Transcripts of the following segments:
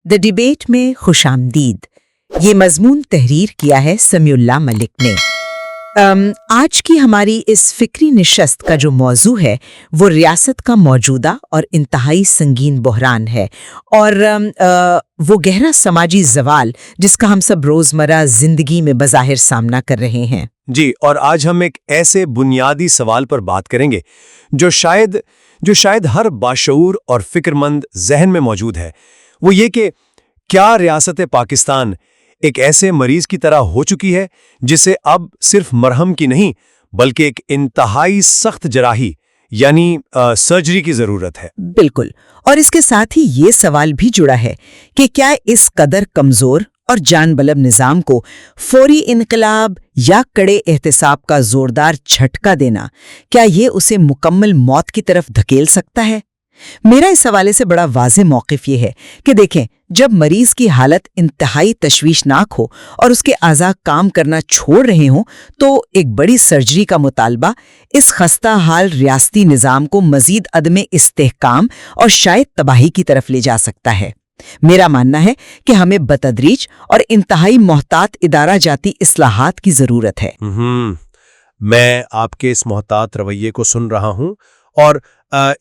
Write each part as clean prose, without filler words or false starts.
دی debate میں خوش آمدید۔ یہ مضمون تحریر کیا ہے سمیع اللہ ملک نے۔ آج کی ہماری اس فکری نشست کا جو موضوع ہے وہ ریاست کا موجودہ اور انتہائی سنگین بحران ہے، اور وہ گہرا سماجی زوال جس کا ہم سب روزمرہ زندگی میں بظاہر سامنا کر رہے ہیں۔ جی، اور آج ہم ایک ایسے بنیادی سوال پر بات کریں گے جو شاید ہر باشعور اور فکر مند ذہن میں موجود ہے۔ وہ یہ کہ کیا ریاست پاکستان ایک ایسے مریض کی طرح ہو چکی ہے جسے اب صرف مرہم کی نہیں بلکہ ایک انتہائی سخت جراحی یعنی سرجری کی ضرورت ہے؟ بالکل، اور اس کے ساتھ ہی یہ سوال بھی جڑا ہے کہ کیا اس قدر کمزور اور جان بلب نظام کو فوری انقلاب یا کڑے احتساب کا زوردار جھٹکا دینا، کیا یہ اسے مکمل موت کی طرف دھکیل سکتا ہے؟ میرا اس حوالے سے بڑا واضح موقف یہ ہے کہ دیکھیں، جب مریض کی حالت انتہائی تشویشناک ہو اور اس کے اعضاء کام کرنا چھوڑ رہے ہوں تو ایک بڑی سرجری کا مطالبہ اس خستہ حال ریاستی نظام کو مزید عدم استحکام اور شاید تباہی کی طرف لے جا سکتا ہے۔ میرا ماننا ہے کہ ہمیں بتدریج اور انتہائی محتاط ادارہ جاتی اصلاحات کی ضرورت ہے۔ میں آپ کے اس محتاط رویے کو سن رہا ہوں اور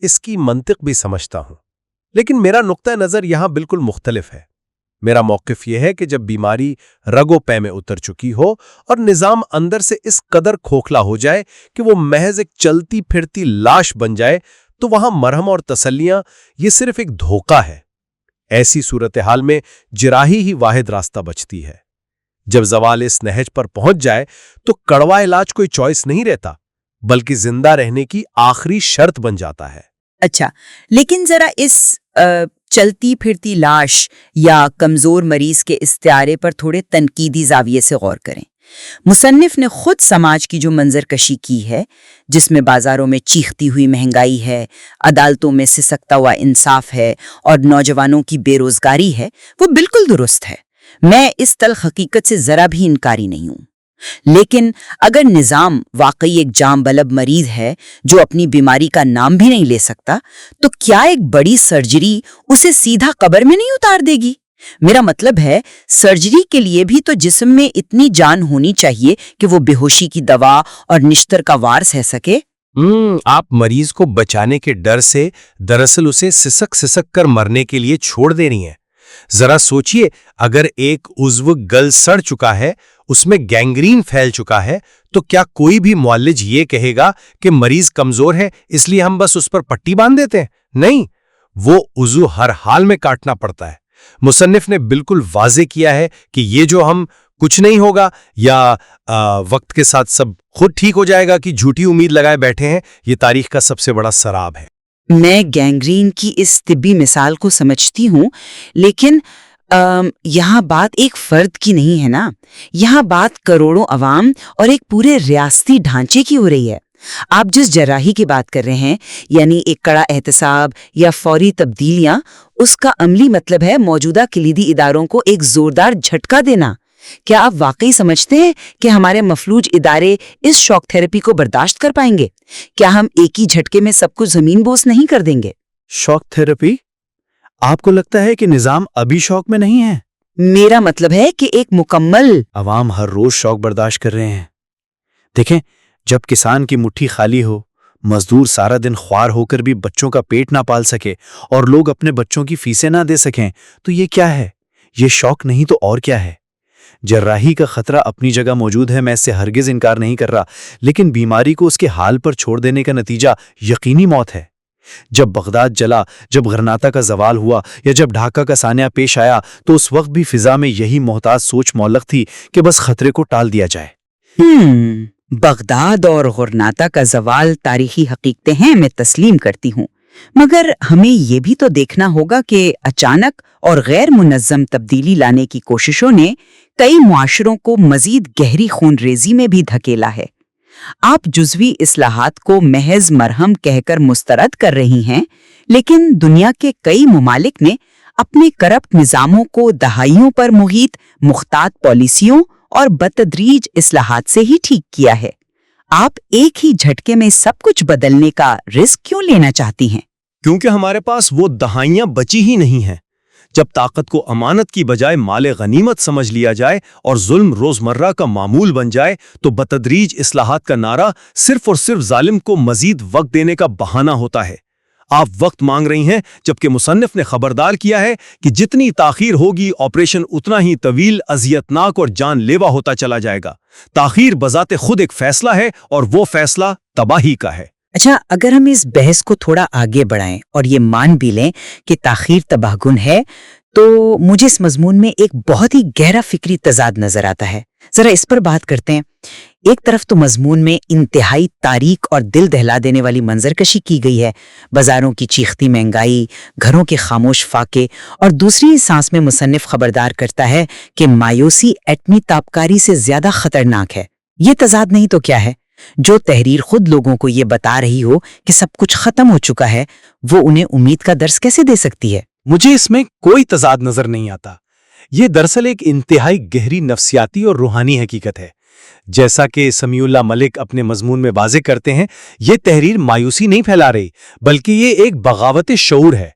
اس کی منطق بھی سمجھتا ہوں، لیکن میرا نقطہ نظر یہاں بالکل مختلف ہے۔ میرا موقف یہ ہے کہ جب بیماری رگو پے میں اتر چکی ہو اور نظام اندر سے اس قدر کھوکھلا ہو جائے کہ وہ محض ایک چلتی پھرتی لاش بن جائے تو وہاں مرہم اور تسلیاں یہ صرف ایک دھوکہ ہے۔ ایسی صورتحال میں جراحی ہی واحد راستہ بچتی ہے۔ جب زوال اس نہج پر پہنچ جائے تو کڑوا علاج کوئی چوائس نہیں رہتا بلکہ زندہ رہنے کی آخری شرط بن جاتا ہے۔ اچھا، لیکن ذرا اس چلتی پھرتی لاش یا کمزور مریض کے استعارے پر تھوڑے تنقیدی زاویے سے غور کریں۔ مصنف نے خود سماج کی جو منظر کشی کی ہے، جس میں بازاروں میں چیختی ہوئی مہنگائی ہے، عدالتوں میں سسکتا ہوا انصاف ہے اور نوجوانوں کی بے روزگاری ہے، وہ بالکل درست ہے۔ میں اس تلخ حقیقت سے ذرا بھی انکاری نہیں ہوں، لیکن اگر نظام واقعی ایک جام بلب مریض ہے جو اپنی بیماری کا نام بھی نہیں لے سکتا، تو کیا ایک بڑی سرجری اسے سیدھا قبر میں نہیں اتار دے گی؟ میرا مطلب ہے، سرجری کے لیے بھی تو جسم میں اتنی جان ہونی چاہیے کہ وہ بے ہوشی کی دوا اور نشتر کا وار سہ سکے۔ آپ مریض کو بچانے کے ڈر سے دراصل اسے سسک کر مرنے کے لیے چھوڑ دے رہی ہیں۔ ذرا سوچئے، اگر ایک عضو گل سڑ چکا ہے، اس میں گینگرین پھیل چکا ہے، تو کیا کوئی بھی معالج یہ کہے گا کہ مریض کمزور ہے اس لیے ہم بس اس پر پٹی باندھ دیتے ہیں؟ نہیں، وہ عضو ہر حال میں کاٹنا پڑتا ہے۔ مصنف نے بالکل واضح کیا ہے کہ یہ جو ہم کچھ نہیں ہوگا یا وقت کے ساتھ سب خود ٹھیک ہو جائے گا کہ جھوٹی امید لگائے بیٹھے ہیں، یہ تاریخ کا سب سے بڑا سراب ہے۔ میں گینگرین کی اس طبی مثال کو سمجھتی ہوں، لیکن یہاں بات ایک فرد کی نہیں ہے نا، یہاں بات کروڑوں عوام اور ایک پورے ریاستی ڈھانچے کی ہو رہی ہے۔ آپ جس جراحی کی بات کر رہے ہیں، یعنی ایک کڑا احتساب یا فوری تبدیلیاں، اس کا عملی مطلب ہے موجودہ کلیدی اداروں کو ایک زوردار جھٹکا دینا۔ کیا آپ واقعی سمجھتے ہیں کہ ہمارے مفلوج ادارے اس شاک تھراپی کو برداشت کر پائیں گے؟ کیا ہم ایک ہی جھٹکے میں سب کچھ زمین بوس نہیں کر دیں گے؟ شاک تھراپی؟ آپ کو لگتا ہے کہ نظام ابھی شوق میں نہیں ہے؟ میرا مطلب ہے کہ ایک مکمل عوام ہر روز شوق برداشت کر رہے ہیں۔ دیکھیں، جب کسان کی مٹھی خالی ہو، مزدور سارا دن خوار ہو کر بھی بچوں کا پیٹ نہ پال سکے اور لوگ اپنے بچوں کی فیسیں نہ دے سکیں، تو یہ کیا ہے؟ یہ شوق نہیں تو اور کیا ہے؟ جراحی کا خطرہ اپنی جگہ موجود ہے، میں اس سے ہرگز انکار نہیں کر رہا، لیکن بیماری کو اس کے حال پر چھوڑ دینے کا نتیجہ یقینی موت ہے۔ جب بغداد جلا، جب غرناطہ کا زوال ہوا یا جب ڈھاکہ کا سانحہ پیش آیا، تو اس وقت بھی فضا میں یہی محتاط سوچ معلق تھی کہ بس خطرے کو ٹال دیا جائے۔ بغداد اور غرناطہ کا زوال تاریخی حقیقتیں ہیں، میں تسلیم کرتی ہوں، مگر ہمیں یہ بھی تو دیکھنا ہوگا کہ اچانک اور غیر منظم تبدیلی لانے کی کوششوں نے کئی معاشروں کو مزید گہری خون ریزی میں بھی دھکیلا ہے۔ آپ جزوی اصلاحات کو محض مرہم کہہ کر مسترد کر رہی ہیں، لیکن دنیا کے کئی ممالک نے اپنے کرپٹ نظاموں کو دہائیوں پر محیط مختات پالیسیوں اور بتدریج اصلاحات سے ہی ٹھیک کیا ہے۔ آپ ایک ہی جھٹکے میں سب کچھ بدلنے کا رسک کیوں لینا چاہتی ہیں؟ کیونکہ ہمارے پاس وہ دہائیاں بچی ہی نہیں ہیں جب طاقت کو امانت کی بجائے مال غنیمت سمجھ لیا جائے اور ظلم روزمرہ کا معمول بن جائے تو بتدریج اصلاحات کا نعرہ صرف اور صرف ظالم کو مزید وقت دینے کا بہانہ ہوتا ہے۔ آپ وقت مانگ رہی ہیں، جبکہ مصنف نے خبردار کیا ہے کہ جتنی تاخیر ہوگی آپریشن اتنا ہی طویل، اذیتناک اور جان لیوا ہوتا چلا جائے گا۔ تاخیر بذات خود ایک فیصلہ ہے اور وہ فیصلہ تباہی کا ہے۔ اچھا، اگر ہم اس بحث کو تھوڑا آگے بڑھائیں اور یہ مان بھی لیں کہ تاخیر تباہ کن ہے، تو مجھے اس مضمون میں ایک بہت ہی گہرا فکری تضاد نظر آتا ہے۔ ذرا اس پر بات کرتے ہیں۔ ایک طرف تو مضمون میں انتہائی تاریک اور دل دہلا دینے والی منظر کشی کی گئی ہے، بازاروں کی چیختی مہنگائی، گھروں کے خاموش فاقے، اور دوسری سانس میں مصنف خبردار کرتا ہے کہ مایوسی ایٹمی تابکاری سے زیادہ خطرناک ہے۔ یہ تضاد نہیں تو کیا ہے؟ جو تحریر خود لوگوں کو یہ بتا رہی ہو کہ سب کچھ ختم ہو چکا ہے، وہ انہیں امید کا درس کیسے دے سکتی ہے؟ مجھے اس میں کوئی تضاد نظر نہیں آتا۔ یہ دراصل ایک انتہائی گہری نفسیاتی اور روحانی حقیقت ہے۔ جیسا کہ سمیع اللہ ملک اپنے مضمون میں واضح کرتے ہیں، یہ تحریر مایوسی نہیں پھیلا رہی، بلکہ یہ ایک بغاوت شعور ہے۔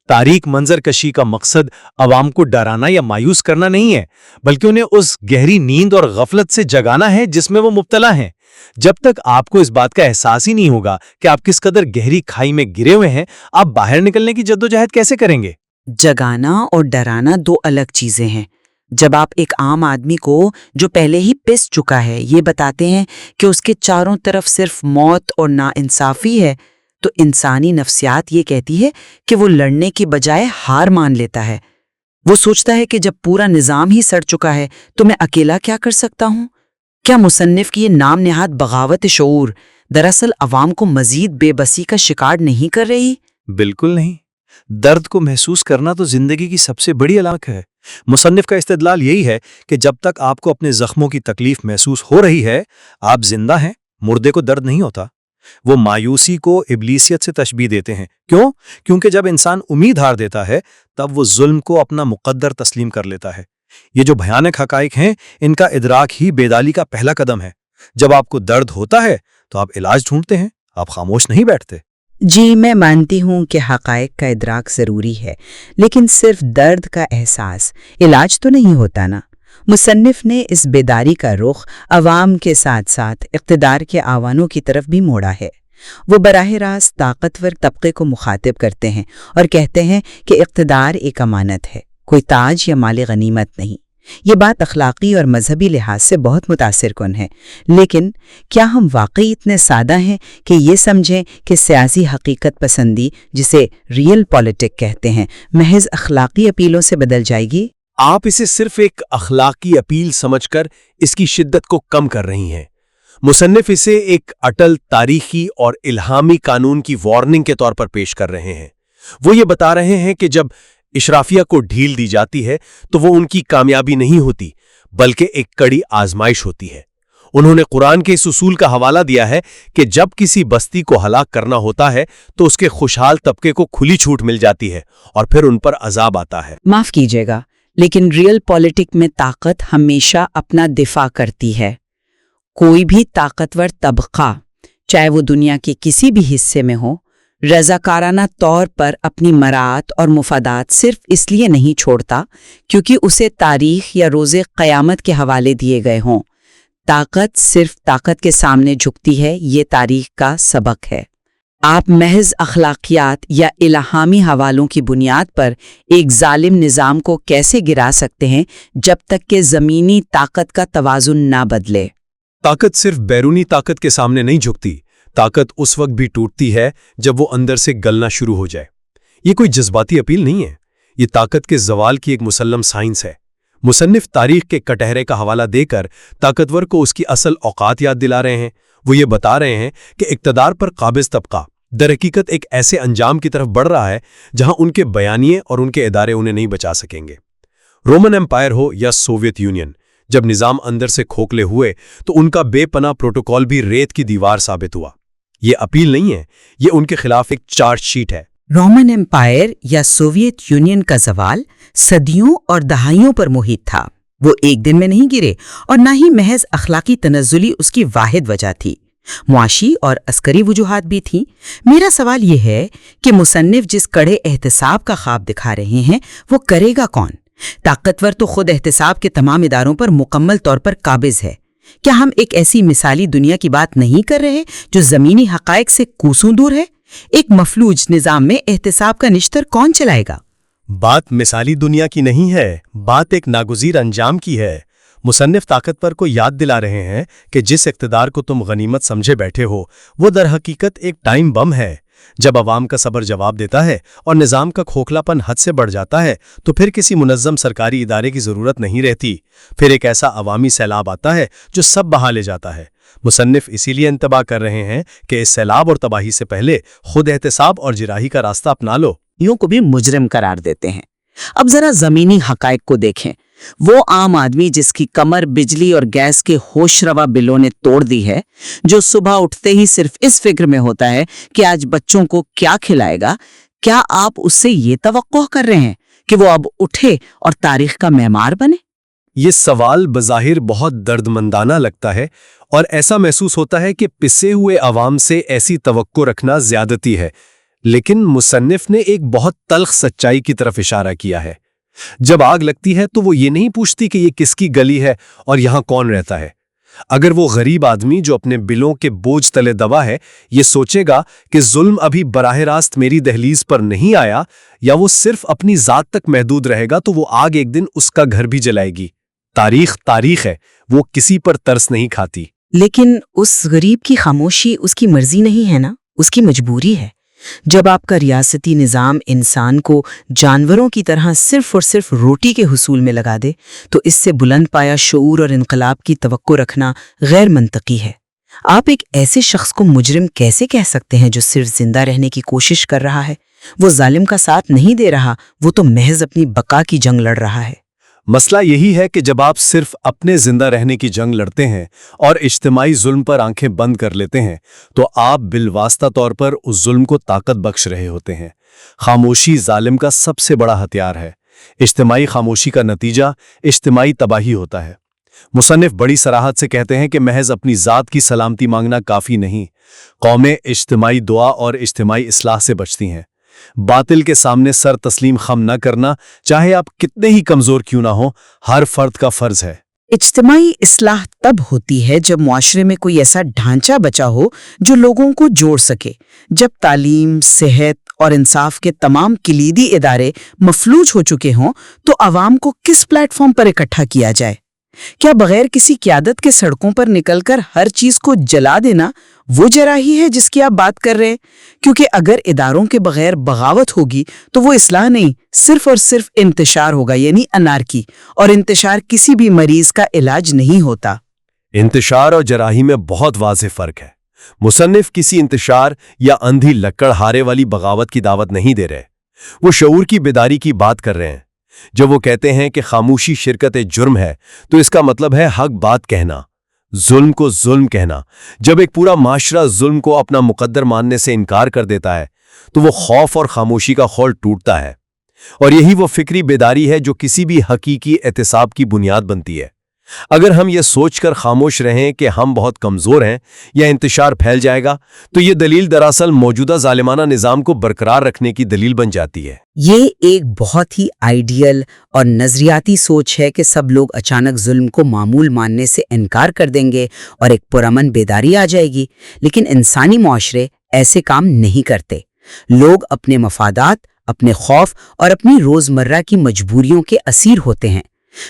تاریک منظر کشی کا مقصد عوام کو ڈرانا یا مایوس کرنا نہیں ہے، بلکہ انہیں اس گہری نیند اور غفلت سے جگانا ہے جس میں وہ مبتلا ہیں۔ جب تک آپ کو اس بات کا احساس ہی نہیں ہوگا کہ آپ کس قدر گہری کھائی میں گرے ہوئے ہیں، آپ باہر نکلنے کی جدوجہد کیسے کریں گے؟ جگانا اور ڈرانا دو الگ چیزیں ہیں۔ جب آپ ایک عام آدمی کو جو پہلے ہی پس چکا ہے یہ بتاتے ہیں کہ اس کے چاروں طرف صرف موت اور ناانصافی ہے، تو انسانی نفسیات یہ کہتی ہے کہ وہ لڑنے کی بجائے ہار مان لیتا ہے۔ وہ سوچتا ہے کہ جب پورا نظام ہی سڑ چکا ہے تو میں اکیلا کیا کر سکتا ہوں؟ کیا مصنف کی یہ نام نہاد بغاوت شعور دراصل عوام کو مزید بے بسی کا شکار نہیں کر رہی؟ بالکل نہیں۔ درد کو محسوس کرنا تو زندگی کی سب سے بڑی علامت ہے۔ مصنف کا استدلال یہی ہے کہ جب تک آپ کو اپنے زخموں کی تکلیف محسوس ہو رہی ہے، آپ زندہ ہیں۔ مردے کو درد نہیں ہوتا۔ وہ مایوسی کو ابلیسیت سے تشبیہ دیتے ہیں۔ کیوں؟ کیونکہ جب انسان امید ہار دیتا ہے تب وہ ظلم کو اپنا مقدر تسلیم کر لیتا ہے۔ یہ جو بھیانک حقائق ہیں، ان کا ادراک ہی بیداری کا پہلا قدم ہے۔ جب آپ کو درد ہوتا ہے تو آپ علاج ڈھونڈتے ہیں، آپ خاموش نہیں بیٹھتے۔ جی، میں مانتی ہوں کہ حقائق کا ادراک ضروری ہے، لیکن صرف درد کا احساس علاج تو نہیں ہوتا نا۔ مصنف نے اس بیداری کا رخ عوام کے ساتھ ساتھ اقتدار کے آوانوں کی طرف بھی موڑا ہے۔ وہ براہ راست طاقتور طبقے کو مخاطب کرتے ہیں اور کہتے ہیں کہ اقتدار ایک امانت ہے، کوئی تاج یا مال غنیمت نہیں۔ یہ بات اخلاقی اور مذہبی لحاظ سے بہت متاثر کن ہے، لیکن کیا ہم واقعی اتنے سادہ ہیں کہ یہ سمجھیں کہ سیاسی حقیقت پسندی، جسے ریئل پولیٹک کہتے ہیں، محض اخلاقی اپیلوں سے بدل جائے گی؟ آپ اسے صرف ایک اخلاقی اپیل سمجھ کر اس کی شدت کو کم کر رہی ہیں۔ مصنف اسے ایک اٹل تاریخی اور الہامی قانون کی وارننگ کے طور پر پیش کر رہے ہیں۔ وہ یہ بتا رہے ہیں کہ جب اشرافیہ کو ڈھیل دی جاتی ہے تو وہ ان کی کامیابی نہیں ہوتی، بلکہ ایک کڑی آزمائش ہوتی ہے۔ انہوں نے قرآن کے اس اصول کا حوالہ دیا ہے کہ جب کسی بستی کو ہلاک کرنا ہوتا ہے تو اس کے خوشحال طبقے کو کھلی چھوٹ مل جاتی ہے اور پھر ان پر عذاب آتا ہے۔ معاف کیجیے گا، لیکن ریئل پولیٹک میں طاقت ہمیشہ اپنا دفاع کرتی ہے۔ کوئی بھی طاقتور طبقہ، چاہے وہ دنیا کے کسی بھی حصے میں ہو، رضاکارانہ طور پر اپنی مراعات اور مفادات صرف اس لیے نہیں چھوڑتا کیونکہ اسے تاریخ یا روز قیامت کے حوالے دیے گئے ہوں۔ طاقت صرف طاقت کے سامنے جھکتی ہے، یہ تاریخ کا سبق ہے۔ آپ محض اخلاقیات یا الہامی حوالوں کی بنیاد پر ایک ظالم نظام کو کیسے گرا سکتے ہیں جب تک کہ زمینی طاقت کا توازن نہ بدلے؟ طاقت صرف بیرونی طاقت کے سامنے نہیں جھکتی، طاقت اس وقت بھی ٹوٹتی ہے جب وہ اندر سے گلنا شروع ہو جائے۔ یہ کوئی جذباتی اپیل نہیں ہے، یہ طاقت کے زوال کی ایک مسلم سائنس ہے۔ مصنف تاریخ کے کٹہرے کا حوالہ دے کر طاقتور کو اس کی اصل اوقات یاد دلا رہے ہیں۔ وہ یہ بتا رہے ہیں کہ اقتدار پر قابض طبقہ در حقیقت ایک ایسے انجام کی طرف بڑھ رہا ہے جہاں ان کے بیانیے اور ان کے ادارے انہیں نہیں بچا سکیں گے۔ رومن ایمپائر ہو یا سوویت یونین، جب نظام اندر سے کھوکھلے ہوئے تو ان کا بے پناہ پروٹوکول بھی ریت کی دیوار ثابت ہوا۔ یہ اپیل نہیں ہے، یہ ان کے خلاف ایک چارج شیٹ ہے۔ رومن ایمپائر یا سوویت یونین کا زوال صدیوں اور دہائیوں پر محیط تھا۔ وہ ایک دن میں نہیں گرے اور نہ ہی محض اخلاقی تنزلی اس کی واحد وجہ تھی۔ معاشی اور عسکری وجوہات بھی تھیں۔ میرا سوال یہ ہے کہ مصنف جس کڑے احتساب کا خواب دکھا رہے ہیں وہ کرے گا کون؟ طاقتور تو خود احتساب کے تمام اداروں پر مکمل طور پر قابض ہے۔ کیا ہم ایک ایسی مثالی دنیا کی بات نہیں کر رہے جو زمینی حقائق سے کوسوں دور ہے؟ ایک مفلوج نظام میں احتساب کا نشتر کون چلائے گا؟ بات مثالی دنیا کی نہیں ہے، بات ایک ناگزیر انجام کی ہے۔ مصنف طاقتور کو یاد دلا رہے ہیں کہ جس اقتدار کو تم غنیمت سمجھے بیٹھے ہو وہ در حقیقت ایک ٹائم بم ہے۔ جب عوام کا صبر جواب دیتا ہے اور نظام کا کھوکھلاپن حد سے بڑھ جاتا ہے تو پھر کسی منظم سرکاری ادارے کی ضرورت نہیں رہتی، پھر ایک ایسا عوامی سیلاب آتا ہے جو سب بہا لے جاتا ہے۔ مصنف اسی لیے انتباہ کر رہے ہیں کہ اس سیلاب اور تباہی سے پہلے خود احتساب اور جراحی کا راستہ اپنا لو۔ یوں کو بھی مجرم قرار دیتے ہیں۔ اب ذرا زمینی حقائق کو دیکھیں۔ وہ عام آدمی جس کی کمر بجلی اور گیس کے ہوش روا بلوں نے توڑ دی ہے، جو صبح اٹھتے ہی صرف اس فکر میں ہوتا ہے کہ آج بچوں کو کیا کھلائے گا، کیا آپ اس سے یہ توقع کر رہے ہیں کہ وہ اب اٹھے اور تاریخ کا معمار بنے؟ یہ سوال بظاہر بہت دردمندانہ لگتا ہے اور ایسا محسوس ہوتا ہے کہ پسے ہوئے عوام سے ایسی توقع رکھنا زیادتی ہے، لیکن مصنف نے ایک بہت تلخ سچائی کی طرف اشارہ کیا ہے۔ جب آگ لگتی ہے تو وہ یہ نہیں پوچھتی کہ یہ کس کی گلی ہے اور یہاں کون رہتا ہے۔ اگر وہ غریب آدمی جو اپنے بلوں کے بوجھ تلے دبا ہے یہ سوچے گا کہ ظلم ابھی براہ راست میری دہلیز پر نہیں آیا یا وہ صرف اپنی ذات تک محدود رہے گا تو وہ آگ ایک دن اس کا گھر بھی جلائے گی۔ تاریخ ہے، وہ کسی پر ترس نہیں کھاتی۔ لیکن اس غریب کی خاموشی اس کی مرضی نہیں ہے نا، اس کی مجبوری ہے۔ جب آپ کا ریاستی نظام انسان کو جانوروں کی طرح صرف اور صرف روٹی کے حصول میں لگا دے تو اس سے بلند پایا شعور اور انقلاب کی توقع رکھنا غیر منطقی ہے۔ آپ ایک ایسے شخص کو مجرم کیسے کہہ سکتے ہیں جو صرف زندہ رہنے کی کوشش کر رہا ہے؟ وہ ظالم کا ساتھ نہیں دے رہا، وہ تو محض اپنی بقا کی جنگ لڑ رہا ہے۔ مسئلہ یہی ہے کہ جب آپ صرف اپنے زندہ رہنے کی جنگ لڑتے ہیں اور اجتماعی ظلم پر آنکھیں بند کر لیتے ہیں تو آپ بالواسطہ طور پر اس ظلم کو طاقت بخش رہے ہوتے ہیں۔ خاموشی ظالم کا سب سے بڑا ہتھیار ہے۔ اجتماعی خاموشی کا نتیجہ اجتماعی تباہی ہوتا ہے۔ مصنف بڑی صراحت سے کہتے ہیں کہ محض اپنی ذات کی سلامتی مانگنا کافی نہیں، قومیں اجتماعی دعا اور اجتماعی اصلاح سے بچتی ہیں۔ باطل کے سامنے سر تسلیم خم نہ کرنا، چاہے آپ کتنے ہی کمزور کیوں نہ ہوں، ہر فرد کا فرض ہے۔ اجتماعی اصلاح تب ہوتی ہے جب معاشرے میں کوئی ایسا ڈھانچہ بچا ہو جو لوگوں کو جوڑ سکے۔ جب تعلیم، صحت اور انصاف کے تمام کلیدی ادارے مفلوج ہو چکے ہوں تو عوام کو کس پلیٹ فارم پر اکٹھا کیا جائے؟ کیا بغیر کسی قیادت کے سڑکوں پر نکل کر ہر چیز کو جلا دینا وہ جراحی ہے جس کی آپ بات کر رہے ہیں؟ کیونکہ اگر اداروں کے بغیر بغاوت ہوگی تو وہ اصلاح نہیں، صرف اور صرف انتشار ہوگا، یعنی انارکی، اور انتشار کسی بھی مریض کا علاج نہیں ہوتا۔ انتشار اور جراحی میں بہت واضح فرق ہے۔ مصنف کسی انتشار یا اندھی لکڑ ہارے والی بغاوت کی دعوت نہیں دے رہے، وہ شعور کی بیداری کی بات کر رہے ہیں۔ جب وہ کہتے ہیں کہ خاموشی شرکت جرم ہے تو اس کا مطلب ہے حق بات کہنا، ظلم کو ظلم کہنا۔ جب ایک پورا معاشرہ ظلم کو اپنا مقدر ماننے سے انکار کر دیتا ہے تو وہ خوف اور خاموشی کا خول ٹوٹتا ہے، اور یہی وہ فکری بیداری ہے جو کسی بھی حقیقی احتساب کی بنیاد بنتی ہے۔ اگر ہم یہ سوچ کر خاموش رہیں کہ ہم بہت کمزور ہیں یا انتشار پھیل جائے گا تو یہ دلیل دراصل موجودہ ظالمانہ نظام کو برقرار رکھنے کی دلیل بن جاتی ہے۔ یہ ایک بہت ہی آئیڈیل اور نظریاتی سوچ ہے کہ سب لوگ اچانک ظلم کو معمول ماننے سے انکار کر دیں گے اور ایک پرامن بیداری آ جائے گی، لیکن انسانی معاشرے ایسے کام نہیں کرتے۔ لوگ اپنے مفادات، اپنے خوف اور اپنی روزمرہ کی مجبوریوں کے اسیر ہوتے ہیں۔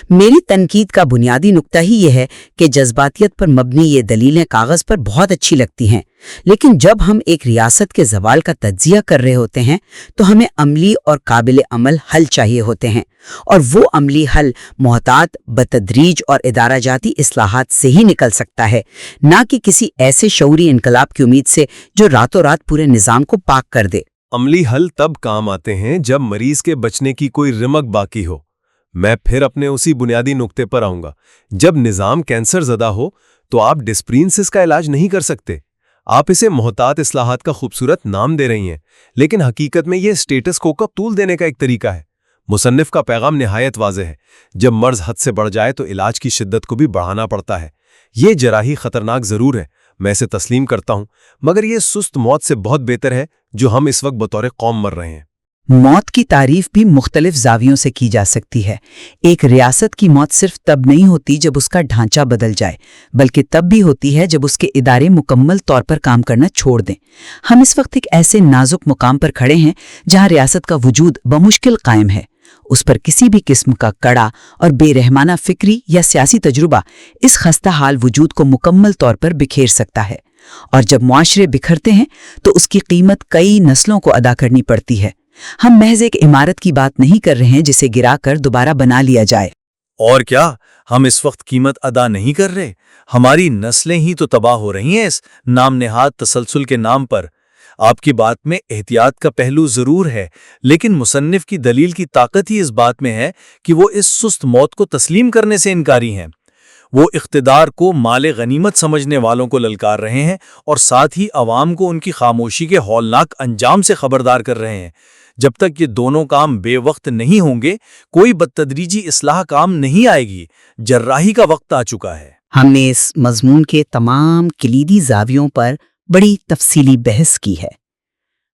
میری تنقید کا بنیادی نقطہ ہی یہ ہے کہ جذباتیت پر مبنی یہ دلیلیں کاغذ پر بہت اچھی لگتی ہیں، لیکن جب ہم ایک ریاست کے زوال کا تجزیہ کر رہے ہوتے ہیں تو ہمیں عملی اور قابل عمل حل چاہیے ہوتے ہیں، اور وہ عملی حل محتاط، بتدریج اور ادارہ جاتی اصلاحات سے ہی نکل سکتا ہے، نہ کہ کسی ایسے شعوری انقلاب کی امید سے جو راتوں رات پورے نظام کو پاک کر دے۔ عملی حل تب کام آتے ہیں جب مریض کے بچنے کی کوئی رمق باقی ہو۔ میں پھر اپنے اسی بنیادی نقطے پر آؤں گا۔ جب نظام کینسر زدہ ہو تو آپ ڈسپرینسس کا علاج نہیں کر سکتے۔ آپ اسے محتاط اصلاحات کا خوبصورت نام دے رہی ہیں، لیکن حقیقت میں یہ سٹیٹس کو کا طول دینے کا ایک طریقہ ہے۔ مصنف کا پیغام نہایت واضح ہے، جب مرض حد سے بڑھ جائے تو علاج کی شدت کو بھی بڑھانا پڑتا ہے۔ یہ جراحی خطرناک ضرور ہے، میں اسے تسلیم کرتا ہوں، مگر یہ سست موت سے بہت بہتر ہے جو ہم اس وقت بطور قوم مر رہے ہیں۔ موت کی تعریف بھی مختلف زاویوں سے کی جا سکتی ہے۔ ایک ریاست کی موت صرف تب نہیں ہوتی جب اس کا ڈھانچہ بدل جائے، بلکہ تب بھی ہوتی ہے جب اس کے ادارے مکمل طور پر کام کرنا چھوڑ دیں۔ ہم اس وقت ایک ایسے نازک مقام پر کھڑے ہیں جہاں ریاست کا وجود بمشکل قائم ہے۔ اس پر کسی بھی قسم کا کڑا اور بے رحمانہ فکری یا سیاسی تجربہ اس خستہ حال وجود کو مکمل طور پر بکھیر سکتا ہے، اور جب معاشرے بکھرتے ہیں تو اس کی قیمت کئی نسلوں کو ادا کرنی پڑتی ہے۔ ہم محض ایک عمارت کی بات نہیں کر رہے ہیں جسے گرا کر دوبارہ بنا لیا جائے۔ اور کیا ہم اس وقت قیمت ادا نہیں کر رہے؟ ہماری نسلیں ہی تو تباہ ہو رہی ہیں اس نام نہاد تسلسل کے نام پر۔ آپ کی بات میں احتیاط کا پہلو ضرور ہے، لیکن مصنف کی دلیل کی طاقت ہی اس بات میں ہے کہ وہ اس سست موت کو تسلیم کرنے سے انکاری ہیں۔ وہ اقتدار کو مال غنیمت سمجھنے والوں کو للکار رہے ہیں اور ساتھ ہی عوام کو ان کی خاموشی کے ہولناک انجام سے خبردار کر رہے ہیں۔ جب تک یہ دونوں کام بے وقت نہیں ہوں گے، کوئی بدتدریجی اصلاح کام نہیں آئے گی۔ جراحی کا وقت آ چکا ہے۔ ہم نے اس مضمون کے تمام کلیدی زاویوں پر بڑی تفصیلی بحث کی ہے۔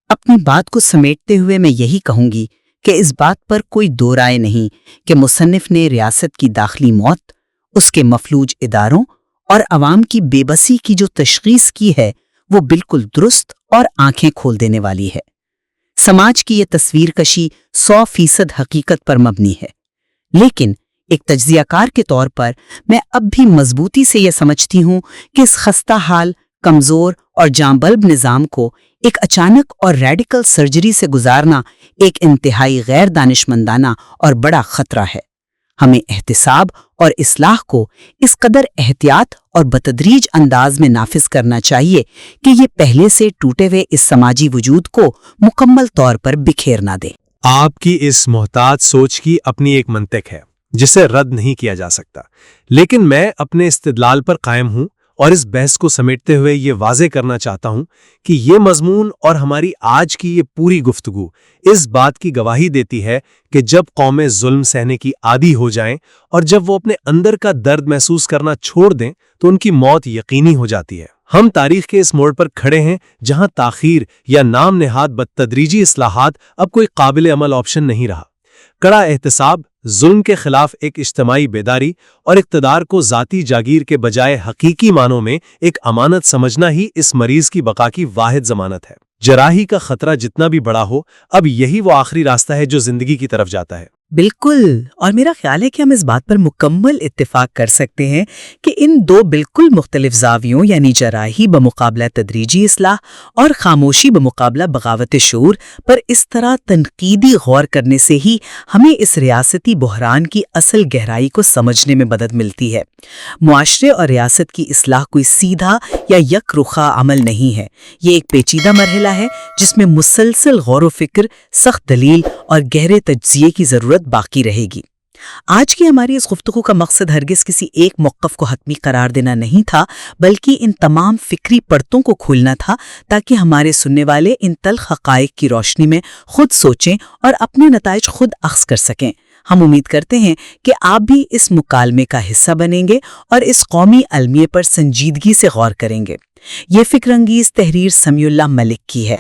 اپنی بات کو سمیٹتے ہوئے میں یہی کہوں گی کہ اس بات پر کوئی دو رائے نہیں کہ مصنف نے ریاست کی داخلی موت، اس کے مفلوج اداروں اور عوام کی بے بسی کی جو تشخیص کی ہے وہ بالکل درست اور آنکھیں کھول دینے والی ہے۔ سماج کی یہ تصویر کشی 100% حقیقت پر مبنی ہے، لیکن ایک تجزیہ کار کے طور پر میں اب بھی مضبوطی سے یہ سمجھتی ہوں کہ اس خستہ حال، کمزور اور جانبلب نظام کو ایک اچانک اور ریڈیکل سرجری سے گزارنا ایک انتہائی غیر دانشمندانہ اور بڑا خطرہ ہے۔ ہمیں احتساب اور اصلاح کو اس قدر احتیاط اور بتدریج انداز میں نافذ کرنا چاہیے کہ یہ پہلے سے ٹوٹے ہوئے اس سماجی وجود کو مکمل طور پر بکھیر نہ دے۔ آپ کی اس محتاط سوچ کی اپنی ایک منطق ہے جسے رد نہیں کیا جا سکتا، لیکن میں اپنے استدلال پر قائم ہوں اور اس بحث کو سمیٹتے ہوئے یہ واضح کرنا چاہتا ہوں کہ یہ مضمون اور ہماری آج کی یہ پوری گفتگو اس بات کی گواہی دیتی ہے کہ جب قومیں ظلم سہنے کی عادی ہو جائیں اور جب وہ اپنے اندر کا درد محسوس کرنا چھوڑ دیں تو ان کی موت یقینی ہو جاتی ہے۔ ہم تاریخ کے اس موڑ پر کھڑے ہیں جہاں تاخیر یا نام نہاد بدتدریجی اصلاحات اب کوئی قابل عمل آپشن نہیں رہا۔ کڑا احتساب، ظلم کے خلاف ایک اجتماعی بیداری اور اقتدار کو ذاتی جاگیر کے بجائے حقیقی معنوں میں ایک امانت سمجھنا ہی اس مریض کی بقا کی واحد ضمانت ہے۔ جراحی کا خطرہ جتنا بھی بڑا ہو، اب یہی وہ آخری راستہ ہے جو زندگی کی طرف جاتا ہے۔ بالکل، اور میرا خیال ہے کہ ہم اس بات پر مکمل اتفاق کر سکتے ہیں کہ ان دو بالکل مختلف زاویوں یعنی جراحی بمقابلہ تدریجی اصلاح اور خاموشی بمقابلہ بغاوت شعور پر اس طرح تنقیدی غور کرنے سے ہی ہمیں اس ریاستی بحران کی اصل گہرائی کو سمجھنے میں مدد ملتی ہے۔ معاشرے اور ریاست کی اصلاح کوئی سیدھا یا یک رخا عمل نہیں ہے، یہ ایک پیچیدہ مرحلہ ہے جس میں مسلسل غور و فکر، سخت دلیل اور گہرے تجزیے کی ضرورت باقی رہے گی۔ آج کی ہماری اس گفتگو کا مقصد ہرگز کسی ایک موقف کو حتمی قرار دینا نہیں تھا، بلکہ ان تمام فکری پرتوں کو کھولنا تھا تاکہ ہمارے سننے والے ان تلخ حقائق کی روشنی میں خود سوچیں اور اپنے نتائج خود اخذ کر سکیں۔ ہم امید کرتے ہیں کہ آپ بھی اس مکالمے کا حصہ بنیں گے اور اس قومی المیے پر سنجیدگی سے غور کریں گے۔ یہ فکر انگیز تحریر سمیع اللہ ملک کی ہے۔